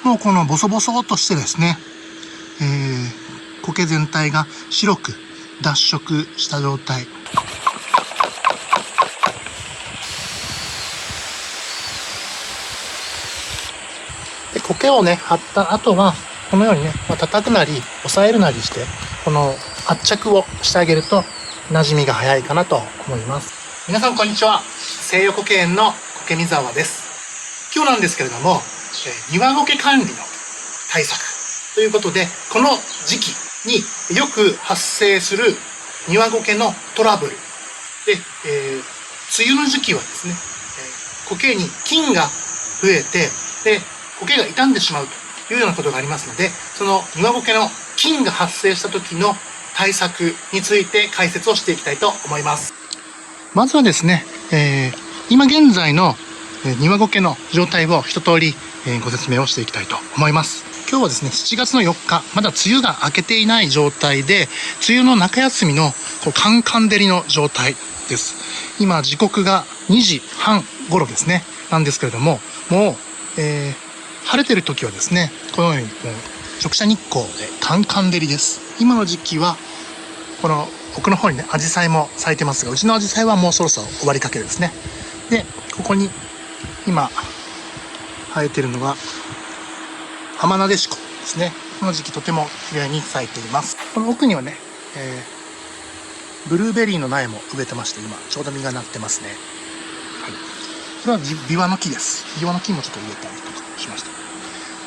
もうこのボソボソっとしてですね、苔全体が白く脱色した状態。で、苔をね、貼った後は、このようにね、叩くなり、押さえるなりして、この圧着をしてあげると、馴染みが早いかなと思います。皆さんこんにちは。西予苔園の苔見沢です。今日なんですけれども、庭苔管理の対策ということで、この時期によく発生する庭苔のトラブルで、梅雨の時期はですね、苔に菌が増えて、で、苔が傷んでしまうというようなことがありますので、その庭苔の菌が発生した時の対策について解説をしていきたいと思います。まずはですね、今現在の庭苔の状態を一通りご説明をしていきたいと思います。今日はですね、7月の4日、まだ梅雨が明けていない状態で、梅雨の中休みのカンカン照りの状態です。今、時刻が2時半頃ですね、なんですけれども、もう、晴れてる時はですね、このように直射日光でカンカン照りです。今の時期は、この奥の方にね、アジサイも咲いてますが、うちのアジサイはもうそろそろ終わりかけですね。で、ここに今生えてるのがアマナデシコですね。この時期とても綺麗に咲いています。この奥にはね、ブルーベリーの苗も植えてまして、今ちょうど実がなってますね。はい、これはビワの木です。ビワの木もちょっと植えたりとかしました。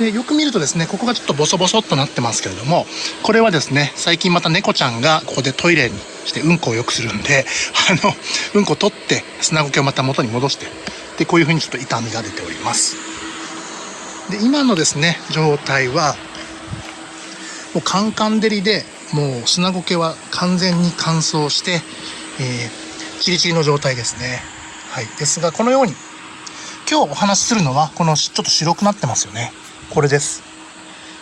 で、よく見るとですね、ここがちょっとボソボソっとなってますけれども、これはですね、最近また猫ちゃんがここでトイレにしてうんこをよくするんで、うんこを取って砂苔をまた元に戻して、で、こういう風にちょっと傷みが出ております。で、今のですね、状態は、もうカンカン照りで、もう砂苔は完全に乾燥して、チリチリの状態ですね。はい。ですが、このように、今日お話しするのは、このちょっと白くなってますよね。これです。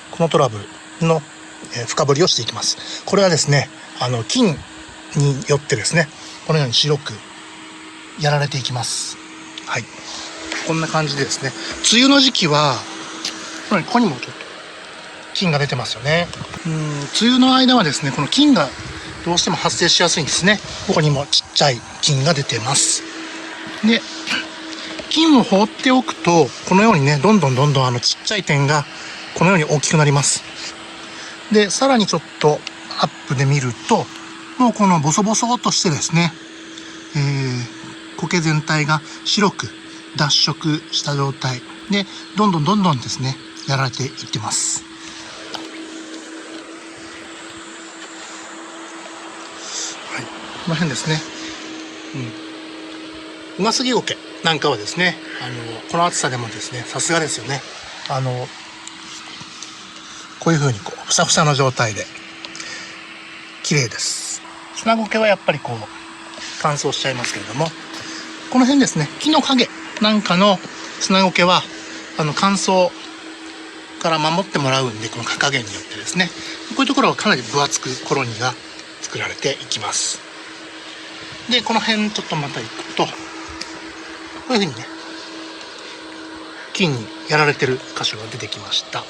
このトラブルの、深掘りをしていきます。これはですね、菌によってですね、このように白くやられていきます。はい。こんな感じでですね、梅雨の時期は、ここにもちょっと菌が出てますよね。梅雨の間はですね、この菌がどうしても発生しやすいんですね。ここにもちっちゃい菌が出てます。で、菌を放っておくと、このようにね、どんどんちっちゃい点がこのように大きくなります。で、さらにちょっとアップで見ると、もうこのボソボソっとしてですね、苔全体が白く脱色した状態で、どんどんですね、やられていってます。はい、この辺ですね。うますぎ苔なんかはですね、この暑さでもですね、さすがですよね。こういう風にふさふさの状態で、綺麗です。砂苔はやっぱり乾燥しちゃいますけれども、この辺ですね、木の陰なんかの砂苔は、乾燥から守ってもらうんで、この火加減によってですね、こういうところはかなり分厚くコロニーが作られていきます。で、この辺ちょっとまた行くと、こういうふうにね、菌にやられてる箇所が出てきました。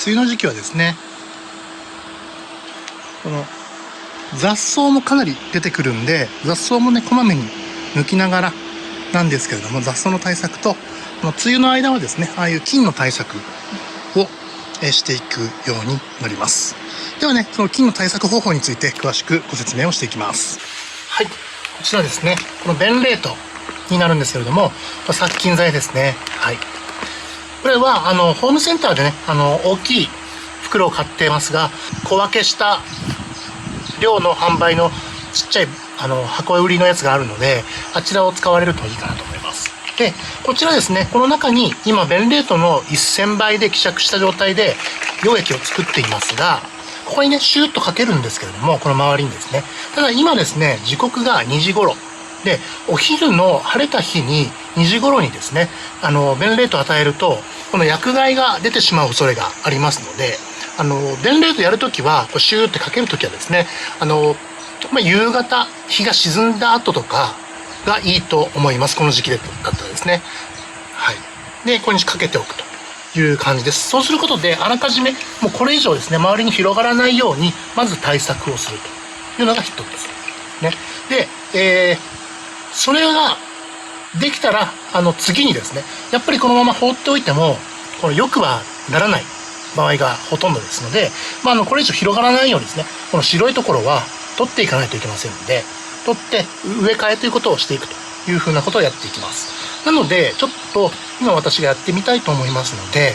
梅雨の時期はですね、この雑草もかなり出てくるんで、雑草もね、こまめに抜きながらなんですけれども、雑草の対策と、この梅雨の間はですね、ああいう菌の対策をしていくようになります。ではね、その菌の対策方法について詳しくご説明をしていきます。はい、こちらですね、このベンレートになるんですけれども、殺菌剤ですね。はい。これは、ホームセンターでね、大きい袋を買ってますが、小分けした量の販売のちっちゃい、箱売りのやつがあるので、あちらを使われるといいかなと思います。で、こちらですね、この中に今、ベンレートの1000倍で希釈した状態で溶液を作っていますが、ここにね、シューッとかけるんですけれども、この周りにですね。ただ今ですね、時刻が2時頃。で、お昼の晴れた日に2時頃にですね、ベンレートを与えると、この薬害が出てしまう恐れがありますので、ベンレートやるときは、シューってかけるときはですね、夕方、日が沈んだ後とかがいいと思います。この時期だったらですね。はい。で、ここにかけておくと。いう感じです。そうすることで、あらかじめ、もうこれ以上ですね、周りに広がらないように、まず対策をするというのが一つ。ね。で、それができたら、次にですね、やっぱりこのまま放っておいても、この良くはならない場合がほとんどですので、これ以上広がらないようにですね、この白いところは取っていかないといけませんので、取って植え替えということをしていくというふうなことをやっていきます。なので、ちょっと今私がやってみたいと思いますので、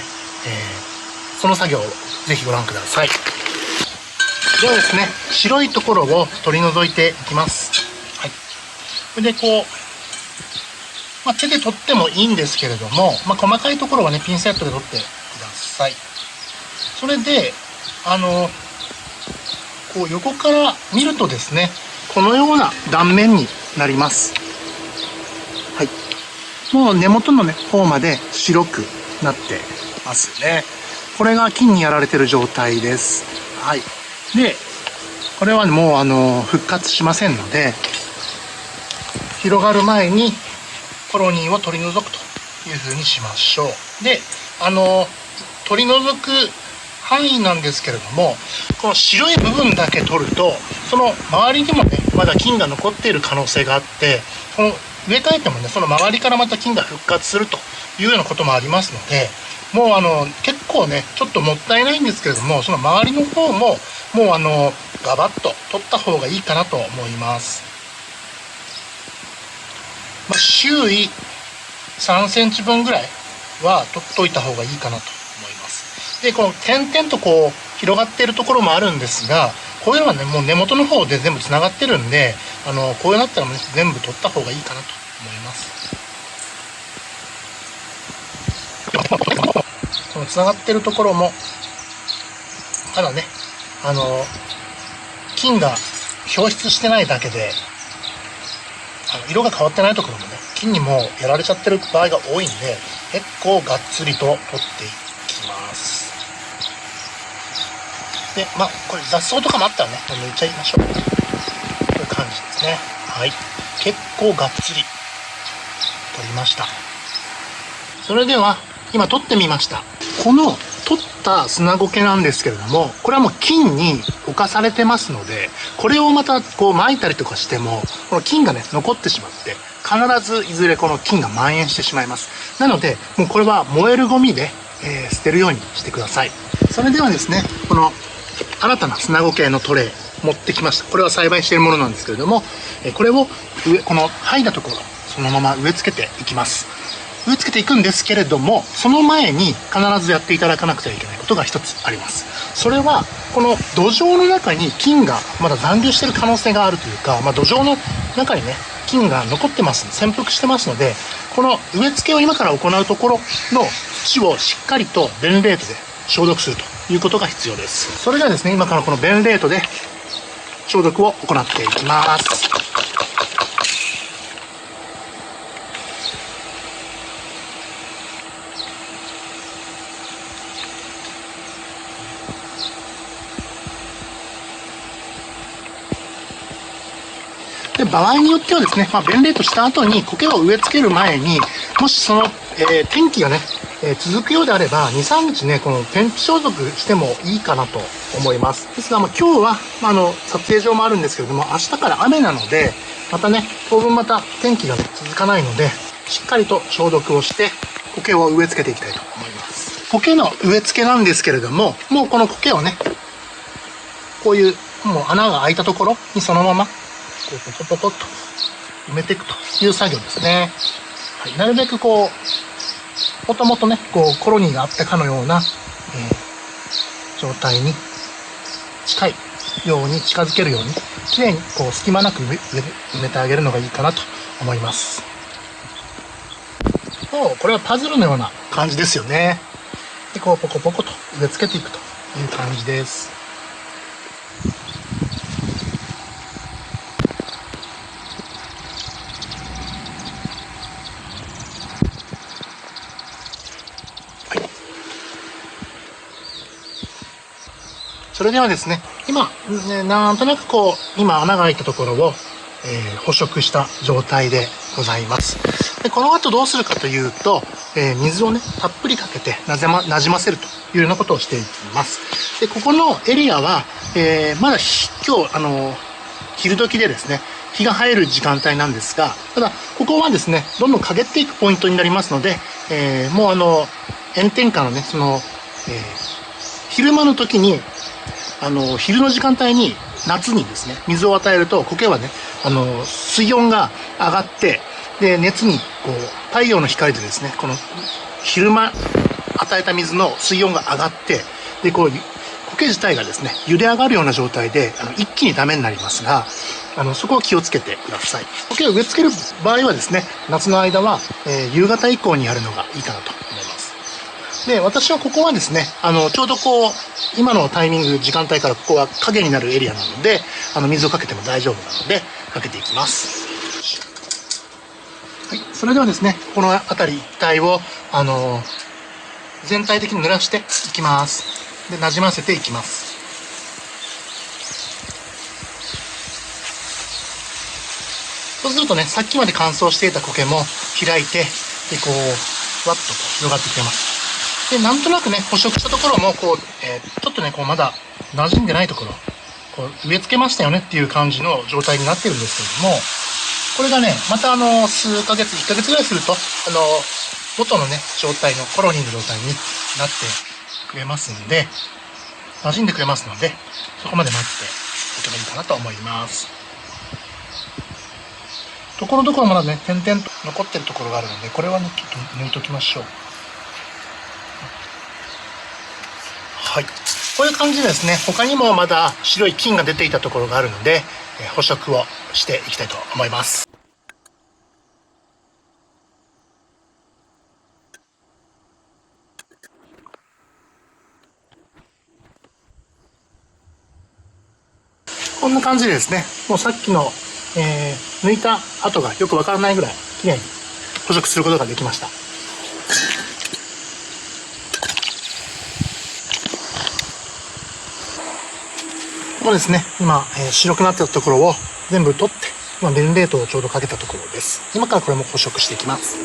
その作業をぜひご覧ください。ではですね、白いところを取り除いていきます。はい。それでこう、手で取ってもいいんですけれども、細かいところはね、ピンセットで取ってください。それで、こう横から見るとですね、このような断面になります。はい。もう根元のね、方まで白くなってますね。これが菌にやられてる状態です。はい。で、これはもう復活しませんので、広がる前にコロニーを取り除くというふうにしましょう。で、取り除く範囲なんですけれども、この白い部分だけ取ると、その周りにもね、まだ菌が残っている可能性があって、この植え替えてもね、その周りからまた菌が復活するというようなこともありますので、もう結構ね、ちょっともったいないんですけれども、その周りの方も、もうガバッと取った方がいいかなと思います。周囲3センチ分ぐらいは取っといた方がいいかなと思います。で、この点々とこう広がっているところもあるんですが、こういうのはね、もう根元の方で全部つながってるんで、こういうなったら、ね、全部取った方がいいかなと思います。このつながってるところも、ただね、菌が表出してないだけで、色が変わってないところもね、菌にもやられちゃってる場合が多いんで、結構がっつりと取っていきます。で、これ雑草とかもあったらね、抜いちゃいましょう。こういう感じですね。はい。結構がっつり取りました。それでは、今取ってみました。この取った砂苔なんですけれども、これはもう菌に侵されてますので、これをまたこう撒いたりとかしても、この菌がね、残ってしまって、必ずいずれこの菌が蔓延してしまいます。なので、もうこれは燃えるゴミで、捨てるようにしてください。それではですね、この新たな砂苔のトレイ持ってきました。これは栽培しているものなんですけれども、これをこの剥いだところ、そのまま植え付けていきます。植え付けていくんですけれども、その前に必ずやっていただかなくてはいけないことが一つあります。それは、この土壌の中に菌がまだ残留している可能性があるというか、土壌の中にね、菌が残ってます、潜伏してますので、この植え付けを今から行うところの土をしっかりとベンレートで消毒するということが必要です。それではですね、今からこのベンレートで消毒を行っていきます。で、場合によってはですね、ベンレートした後に苔を植え付ける前に、もしその、天気がね、続くようであれば、2、3日ね、この天日消毒してもいいかなと思います。ですが、今日は、撮影上もあるんですけれども、明日から雨なので、またね、当分また天気が、ね、続かないので、しっかりと消毒をして、苔を植え付けていきたいと思います。苔の植え付けなんですけれども、もうこの苔をね、こういう、もう穴が開いたところにそのまま、こうポポポポッと埋めていくという作業ですね。はい、なるべくこう、もともとね、こうコロニーがあったかのような、状態に近いように近づけるように、きれいにこう隙間なく埋めてあげるのがいいかなと思います。これはパズルのような感じですよね。で、こうポコポコと植え付けていくという感じです。それではですね、今、なんとなくこう、今穴が開いたところを、捕食した状態でございます。で、この後どうするかというと、水をね、たっぷりかけてなじませるというようなことをしていきます。で、ここのエリアは、まだ今日、昼時でですね、日が入る時間帯なんですが、ただ、ここはですね、どんどん陰っていくポイントになりますので、もう炎天下のね、昼間の時に、昼の時間帯に、夏にですね、水を与えると、苔はね、水温が上がって、で、熱に、太陽の光でですね、この、昼間与えた水の水温が上がって、で、苔自体がですね、茹で上がるような状態で、一気にダメになりますが、そこを気をつけてください。苔を植え付ける場合はですね、夏の間は、夕方以降にやるのがいいかなと思います。で、私はここはですね、ちょうど今のタイミング、時間帯からここは影になるエリアなので、水をかけても大丈夫なので、かけていきます。はい、それではですね、この辺り一帯を、全体的に濡らしていきます。で、馴染ませていきます。そうするとね、さっきまで乾燥していた苔も開いて、で、ふわっと広がってくれます。で、なんとなくね、捕食したところも、ちょっとね、まだ馴染んでないところ、植え付けましたよねっていう感じの状態になってるんですけれども、これがね、また数ヶ月、1ヶ月ぐらいすると、元のね、状態の、コロニーの状態になってくれますんで、馴染んでくれますので、そこまで待っておけばいいかなと思います。ところどころまだね、点々と残ってるところがあるので、これはね、ちょっと抜いときましょう。はい。こういう感じでですね、他にもまだ白い菌が出ていたところがあるので、捕食をしていきたいと思います。こんな感じでですね、もうさっきの、抜いた跡がよくわからないぐらい綺麗に捕食することができました。ここですね、今、白くなってたところを全部取って、今、ベンレートをちょうどかけたところです。今からこれも捕食していきます。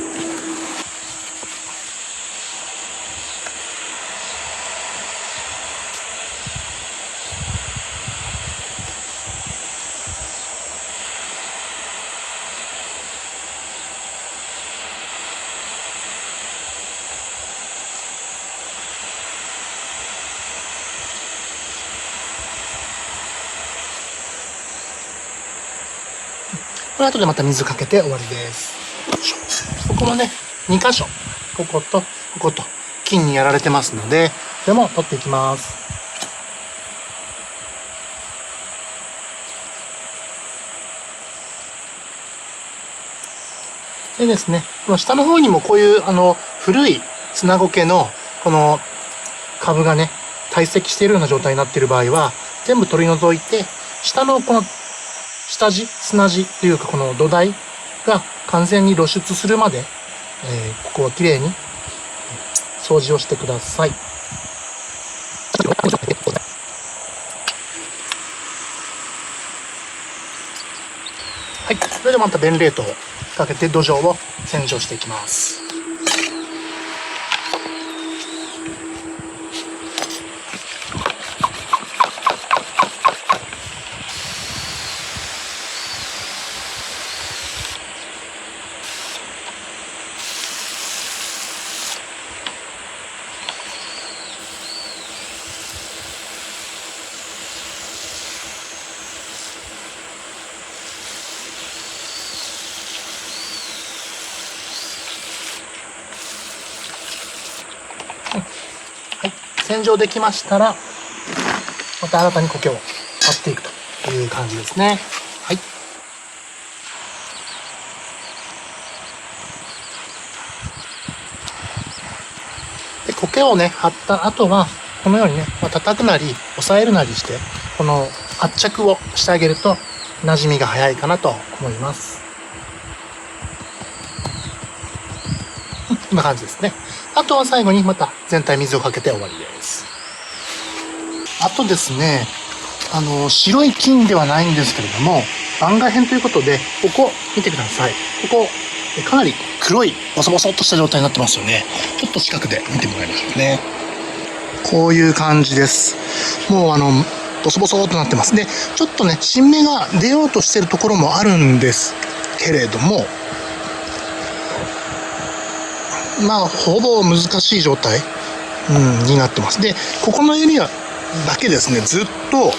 これ後でまた水かけて終わりです。ここもね、2箇所、こことここと菌にやられてますので、これも取っていきます。でですね、この下の方にもこういう古い砂苔のこの株がね、堆積しているような状態になっている場合は、全部取り除いて、下のこの下地、砂地というかこの土台が完全に露出するまで、ここはきれいに掃除をしてください。はい。それではまたベンレートをかけて土壌を洗浄していきます。はい、洗浄できましたら、また新たに苔を張っていくという感じですね。はい。で、苔をね、張った後は、このようにね、叩くなり、押さえるなりして、この圧着をしてあげると、馴染みが早いかなと思います。こんな感じですね。あとは最後にまた全体水をかけて終わりです。あとですね、白い菌ではないんですけれども、番外編ということで、ここ見てください。ここ、かなり黒いボソボソっとした状態になってますよね。ちょっと近くで見てもらいましょうね。こういう感じです。もうボソボソとなってます。で、ちょっとね、新芽が出ようとしてるところもあるんですけれども、まあ、ほぼ難しい状態、になってます。で、ここのエリアだけですね、ずっと、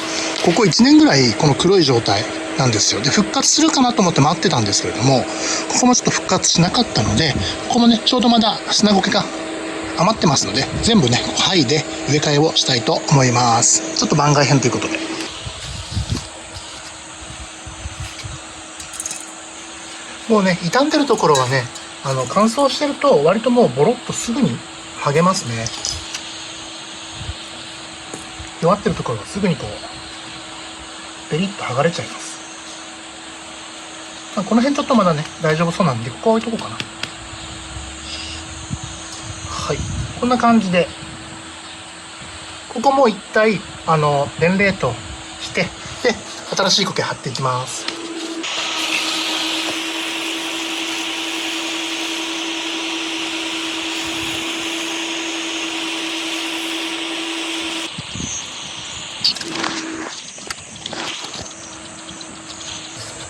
ここ1年ぐらい、この黒い状態なんですよ。で、復活するかなと思って待ってたんですけれども、ここもちょっと復活しなかったので、ここもね、ちょうどまだ砂苔が余ってますので、全部ね、剥いで植え替えをしたいと思います。ちょっと番外編ということで。もうね、傷んでるところはね、乾燥してると割ともうボロッとすぐに剥げますね。弱ってるところはすぐにこう、ベリッと剥がれちゃいます。この辺ちょっとまだね、大丈夫そうなんで、ここは置いとこうかな。はい。こんな感じで、ここも一体、伝令として、で、新しい苔貼っていきます。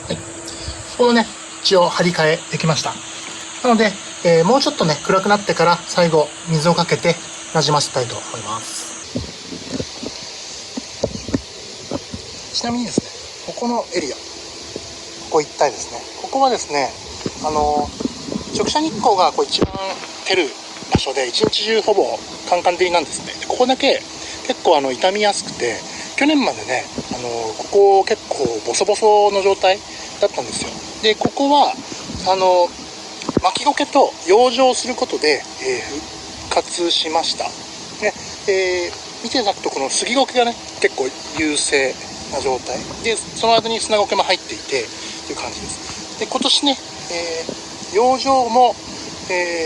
はい。このね、一応張り替えできました。なので、もうちょっとね、暗くなってから最後、水をかけてなじませたいと思います。ちなみにですね、ここのエリア、ここ一帯ですね、ここはですね、直射日光がこう一番照る場所で、一日中ほぼカンカン照りなんですね。でここだけ結構傷みやすくて、去年までね、ここ結構ボソボソの状態だったんですよ。で、ここは、巻き苔と養生することで、復活しました。で、見ていただくとこの杉苔がね、結構優勢な状態で、その間に砂苔も入っていてという感じです。で、今年ね、養生も、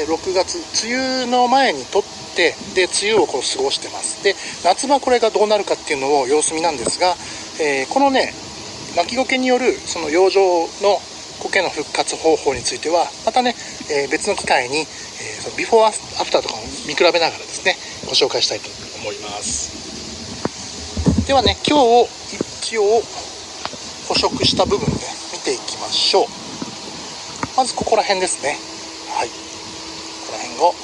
6月梅雨の前に取って、で梅雨をこう過ごしてます。で、夏場これがどうなるかっていうのを様子見なんですが、このね、巻き苔によるその養生の苔の復活方法についてはまたね、別の機会に、そのビフォーアフターとかを見比べながらですね、ご紹介したいと思います。ではね、今日一応捕食した部分で見ていきましょう。まずここら辺ですね。はい、ここら辺を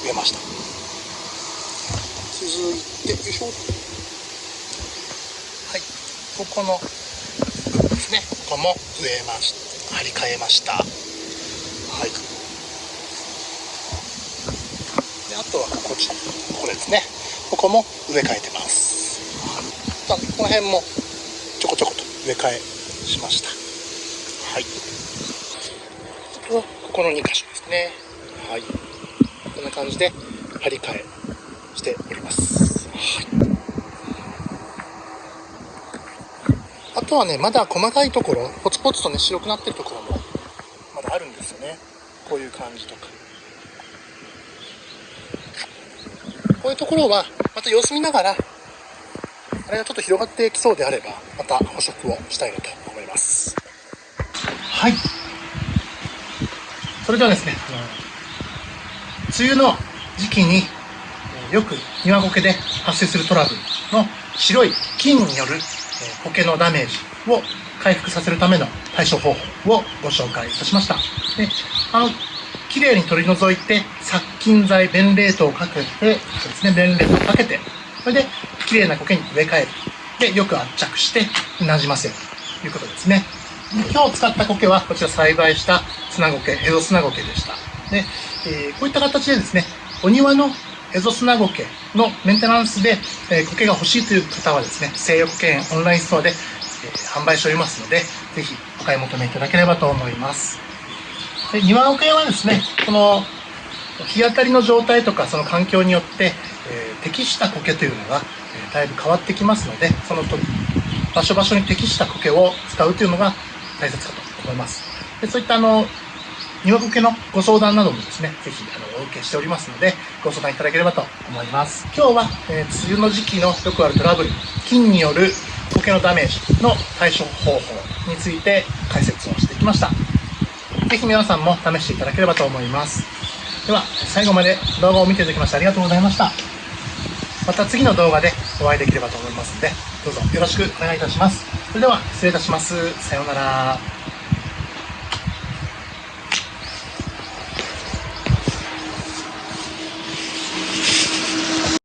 植えました。続いて、よいしょ。はい、ここの部分ですね。ここも植えました。張り替えました。はい。で、あとはこれですね。ここも植え替えてます。はい、この辺もちょこちょこと植え替えしました。はい。あとはここの2箇所ですね。はい。こんな感じで張り替えしております。はい。あとはね、まだ細かいところ、ポツポツとね、白くなってるところもまだあるんですよね。こういう感じとか。こういうところはまた様子見ながら、あれがちょっと広がってきそうであれば、また捕食をしたいなと思います。はい。それではですね、梅雨の時期によく庭苔で発生するトラブルの白い菌による苔のダメージを回復させるための対処方法をご紹介いたしました。で、きれいに取り除いて殺菌剤、弁冷糖をかけて、そうですね、弁冷糖をかけて、それできれいな苔に植え替える。で、よく圧着してなじませるということですね。今日使った苔はこちら栽培した砂苔、エゾ砂苔でした。で、こういった形でですね、お庭のエゾ砂苔のメンテナンスで、苔が欲しいという方はですね、西洋苔園オンラインストアで、販売しておりますので、ぜひお買い求めいただければと思います。で、庭苔はですね、この日当たりの状態とかその環境によって、適した苔というのが、だいぶ変わってきますので、その時場所場所に適した苔を使うというのが大切かと思います。で、そういった庭苔のご相談などもですね、ぜひお受けしておりますので、ご相談いただければと思います。今日は、梅雨の時期のよくあるトラブル、菌による苔のダメージの対処方法について解説をしてきました。ぜひ皆さんも試していただければと思います。では、最後まで動画を見ていただきましてありがとうございました。また次の動画でお会いできればと思いますので、どうぞよろしくお願いいたします。それでは、失礼いたします。さようなら。